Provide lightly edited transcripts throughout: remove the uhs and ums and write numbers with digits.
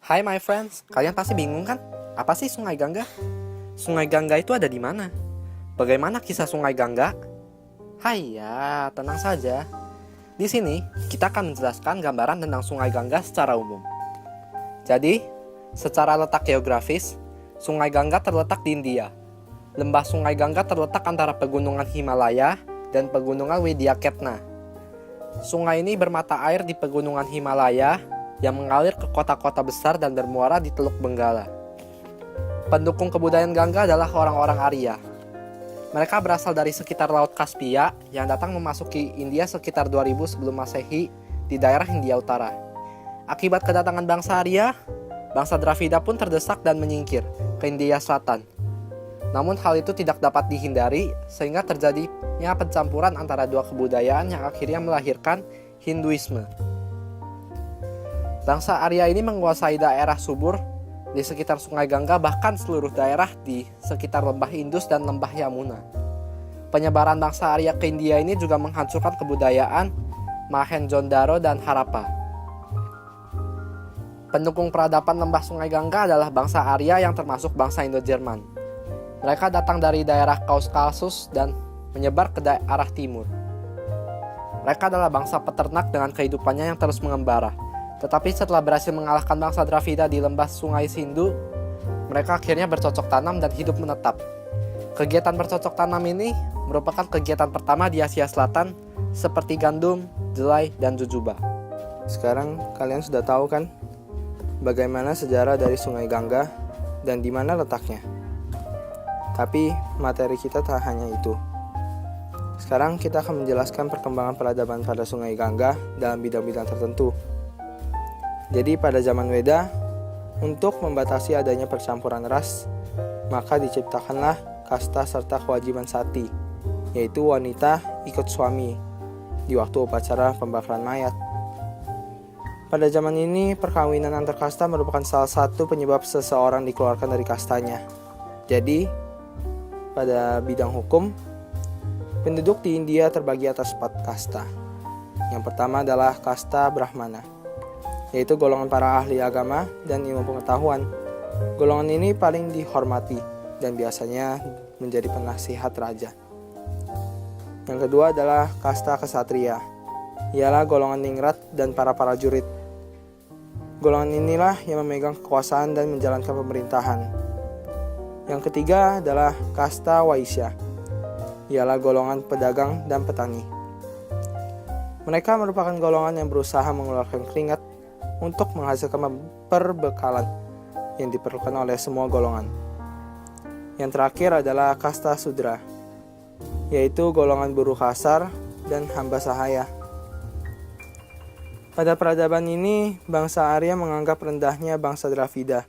Hai my friends, kalian pasti bingung kan? Apa sih Sungai Gangga? Sungai Gangga itu ada di mana? Bagaimana kisah Sungai Gangga? Hai ya, tenang saja. Di sini, kita akan menjelaskan gambaran tentang Sungai Gangga secara umum. Jadi, secara letak geografis, Sungai Gangga terletak di India. Lembah Sungai Gangga terletak antara pegunungan Himalaya dan pegunungan Widyaketna. Sungai ini bermata air di pegunungan Himalaya yang mengalir ke kota-kota besar dan bermuara di Teluk Benggala. Pendukung kebudayaan Gangga adalah orang-orang Arya. Mereka berasal dari sekitar Laut Kaspia yang datang memasuki India sekitar 2000 sebelum Masehi di daerah Hindia Utara. Akibat kedatangan bangsa Arya, bangsa Dravida pun terdesak dan menyingkir ke India Selatan. Namun hal itu tidak dapat dihindari sehingga terjadinya pencampuran antara dua kebudayaan yang akhirnya melahirkan Hinduisme. Bangsa Arya ini menguasai daerah subur di sekitar Sungai Gangga, bahkan seluruh daerah di sekitar lembah Indus dan lembah Yamuna. Penyebaran bangsa Arya ke India ini juga menghancurkan kebudayaan Mohenjo-daro dan Harappa. Pendukung peradaban lembah Sungai Gangga adalah bangsa Arya yang termasuk bangsa Indo-Jerman. Mereka datang dari daerah Kaukasus dan menyebar ke arah timur. Mereka adalah bangsa peternak dengan kehidupannya yang terus mengembara. Tetapi setelah berhasil mengalahkan bangsa Dravida di lembah Sungai Sindhu, mereka akhirnya bercocok tanam dan hidup menetap. Kegiatan bercocok tanam ini merupakan kegiatan pertama di Asia Selatan seperti gandum, jelai, dan jujuba. Sekarang kalian sudah tahu kan bagaimana sejarah dari Sungai Gangga dan di mana letaknya. Tapi materi kita tak hanya itu. Sekarang kita akan menjelaskan perkembangan peradaban pada Sungai Gangga dalam bidang-bidang tertentu. Jadi pada zaman Weda, untuk membatasi adanya percampuran ras, maka diciptakanlah kasta serta kewajiban sati, yaitu wanita ikut suami di waktu upacara pembakaran mayat. Pada zaman ini, perkawinan antar kasta merupakan salah satu penyebab seseorang dikeluarkan dari kastanya. Jadi, pada bidang hukum, penduduk di India terbagi atas 4 kasta. Yang pertama adalah kasta Brahmana, yaitu golongan para ahli agama dan ilmu pengetahuan. Golongan ini paling dihormati dan biasanya menjadi penasihat raja. Yang kedua adalah kasta Ksatria, ialah golongan ningrat dan para prajurit. Golongan inilah yang memegang kekuasaan dan menjalankan pemerintahan. Yang ketiga adalah kasta Waisya, ialah golongan pedagang dan petani. Mereka merupakan golongan yang berusaha mengeluarkan keringat untuk menghasilkan perbekalan yang diperlukan oleh semua golongan. Yang terakhir adalah kasta Sudra, yaitu golongan buruh kasar dan hamba sahaya. Pada peradaban ini, bangsa Arya menganggap rendahnya bangsa Dravida,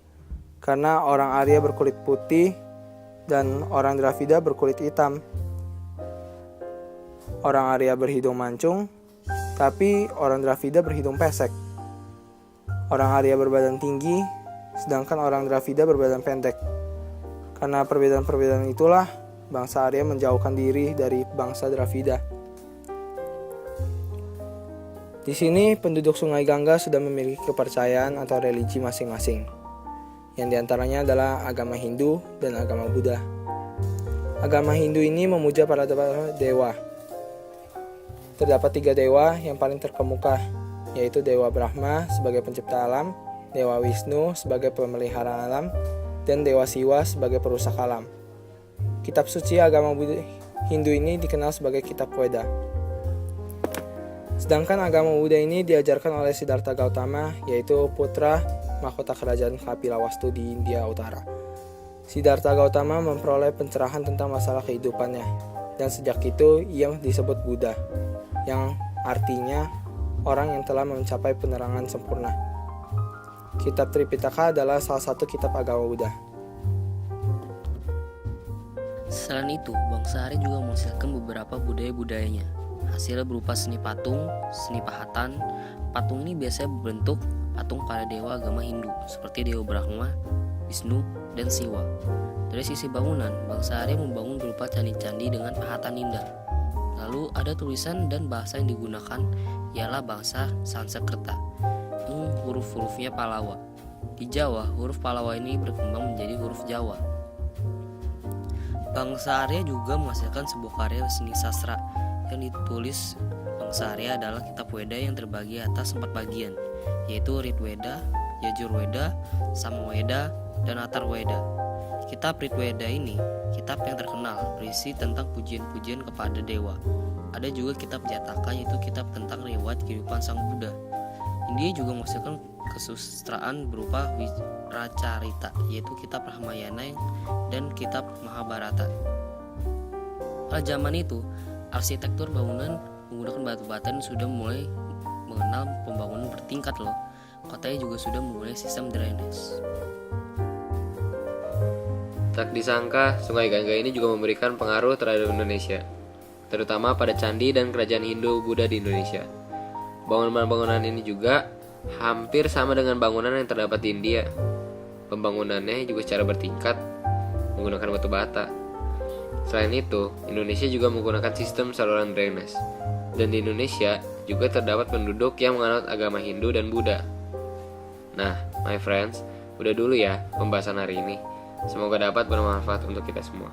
karena orang Arya berkulit putih dan orang Dravida berkulit hitam. Orang Arya berhidung mancung, tapi orang Dravida berhidung pesek. Orang Arya berbadan tinggi, sedangkan orang Dravida berbadan pendek. Karena perbedaan-perbedaan itulah, bangsa Arya menjauhkan diri dari bangsa Dravida. Di sini, penduduk Sungai Gangga sudah memiliki kepercayaan atau religi masing-masing, yang diantaranya adalah agama Hindu dan agama Buddha. Agama Hindu ini memuja para dewa. Terdapat 3 dewa yang paling terkemuka, yaitu Dewa Brahma sebagai pencipta alam, Dewa Wisnu sebagai pemelihara alam, dan Dewa Siwa sebagai perusak alam. Kitab suci agama Hindu ini dikenal sebagai Kitab Weda. Sedangkan agama Buddha ini diajarkan oleh Siddhartha Gautama, yaitu putra mahkota kerajaan Kapilawastu di India Utara. Siddhartha Gautama memperoleh pencerahan tentang masalah kehidupannya, dan sejak itu ia disebut Buddha, yang artinya orang yang telah mencapai penerangan sempurna. Kitab Tripitaka adalah salah satu kitab agama Buddha. Selain itu, bangsa Arya juga menghasilkan beberapa budaya-budayanya. Hasilnya berupa seni patung, seni pahatan. Patung ini biasanya berbentuk patung para dewa agama Hindu seperti Dewa Brahma, Wisnu, dan Siwa. Dari sisi bangunan, bangsa Arya membangun berupa candi-candi dengan pahatan indah. Lalu ada tulisan dan bahasa yang digunakan ialah bahasa Sanskerta, huruf-hurufnya Pallava. Di Jawa, huruf Pallawa ini berkembang menjadi huruf Jawa. Bangsa Arya juga menghasilkan sebuah karya seni sastra yang ditulis. Bangsa Arya adalah kitab Weda yang terbagi atas 4 bagian, yaitu Ritweda, Yajurweda, Samaweda, dan Atharweda. Kitab Ritweda ini kitab yang terkenal, berisi tentang pujian-pujian kepada dewa. Ada juga kitab Jataka, yaitu kitab tentang riwayat kehidupan Sang Buddha. India juga menghasilkan kesusastraan berupa Wiracarita, yaitu kitab Ramayana dan kitab Mahabharata. Pada zaman itu, arsitektur bangunan menggunakan batu bata sudah mulai mengenal pembangunan bertingkat loh. Kotanya juga sudah memulai sistem drainase. Tak disangka, Sungai Gangga ini juga memberikan pengaruh terhadap Indonesia, terutama pada candi dan kerajaan Hindu-Buddha di Indonesia. Bangunan-bangunan ini juga hampir sama dengan bangunan yang terdapat di India. Pembangunannya juga secara bertingkat menggunakan batu bata. Selain itu, Indonesia juga menggunakan sistem saluran drainase. Dan di Indonesia juga terdapat penduduk yang menganut agama Hindu dan Buddha. Nah, my friends, udah dulu ya pembahasan hari ini. Semoga dapat bermanfaat untuk kita semua.